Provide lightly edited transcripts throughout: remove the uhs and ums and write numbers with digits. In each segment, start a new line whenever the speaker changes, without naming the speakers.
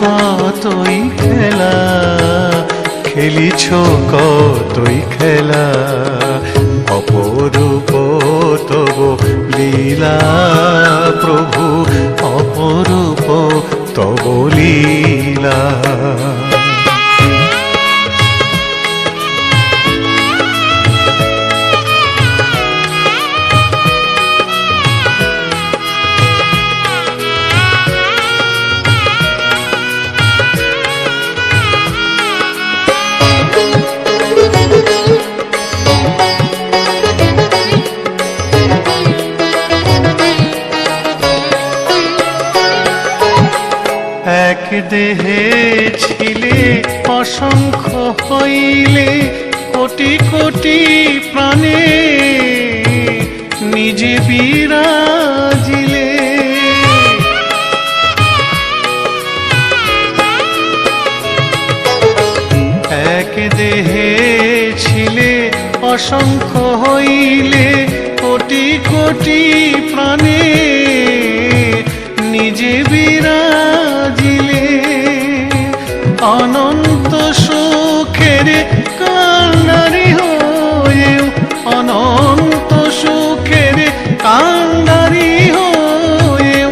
কতই খেলা, খেলিছ কতই খেলা, অপরূপ তব লীলা প্রভু, অপরূপ তব লীলা। এক দেহে ছিলে অসংখ্য হইলে, কোটি কোটি প্রাণে নিজে বিরাজিলে। এক দেহে ছিলে অসংখ্য হইলে, কোটি কোটি প্রাণে নিজে বিরাজিলে। অনন্ত সুখের কান্ডারি হয়েও, অনন্ত সুখের কান্ডারি হয়েও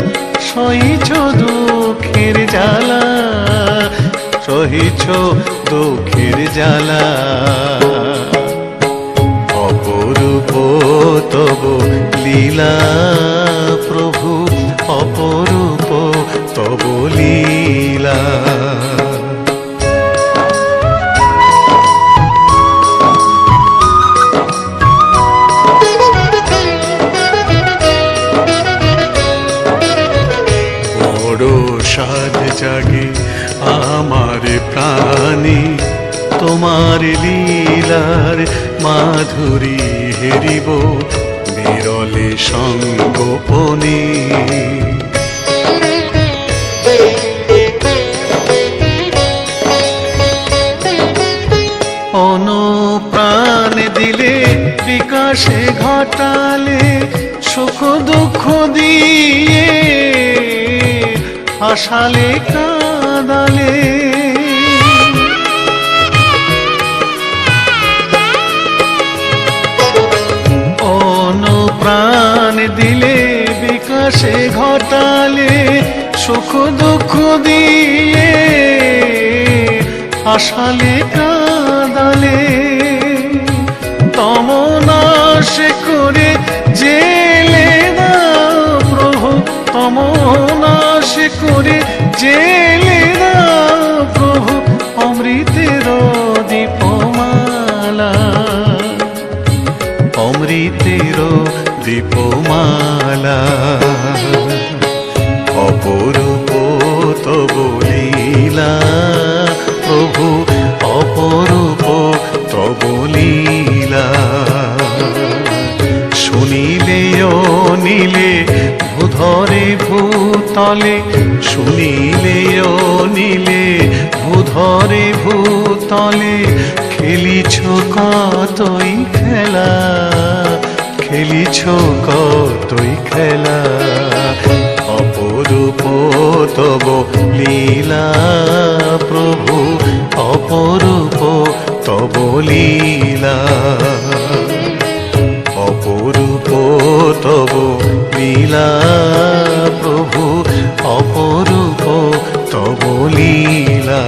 সহিছ দুঃখের জ্বালা, সহিছ দুঃখের জ্বালা। অপরূপ তব লীলা প্রভু, অপরূপ তব লীলা। বড় সাধ জাগে আমার প্রাণে, তোমার লীলার মাধুরী হেরিব বিরলে সঙ্গোপনে। অনুপ্রাণ দিলে বিকাশে ঘটালে, সুখ দুঃখ দিয়ে হাসালে কাঁদালে। অনুপ্রাণ দিলে বিকাশে ঘটালে, সুখ দুঃখ দিয়ে হাসালে কাঁদালে। তমনাশ করে জেলে দাও প্রভু, তমনাশ করে জেলে দাও প্রভু, অমৃতের দীপমালা, অমৃতের দীপমালা। অপরূপ তব লীলা প্রভু, অপরূপ তব লীলা। শুনিলে অনিলে ভূধরে ভূতলে, শুনিলে অনিলে ভূধরে ভূতলে, খেলিছ কতই খেলা, খেলিছ কতই খেলা। অপরূপ তব লীলা প্রভু, অপরূপ তব লীলা। অপরূপ তব লীলা প্রভু, অপরূপ তব লীলা।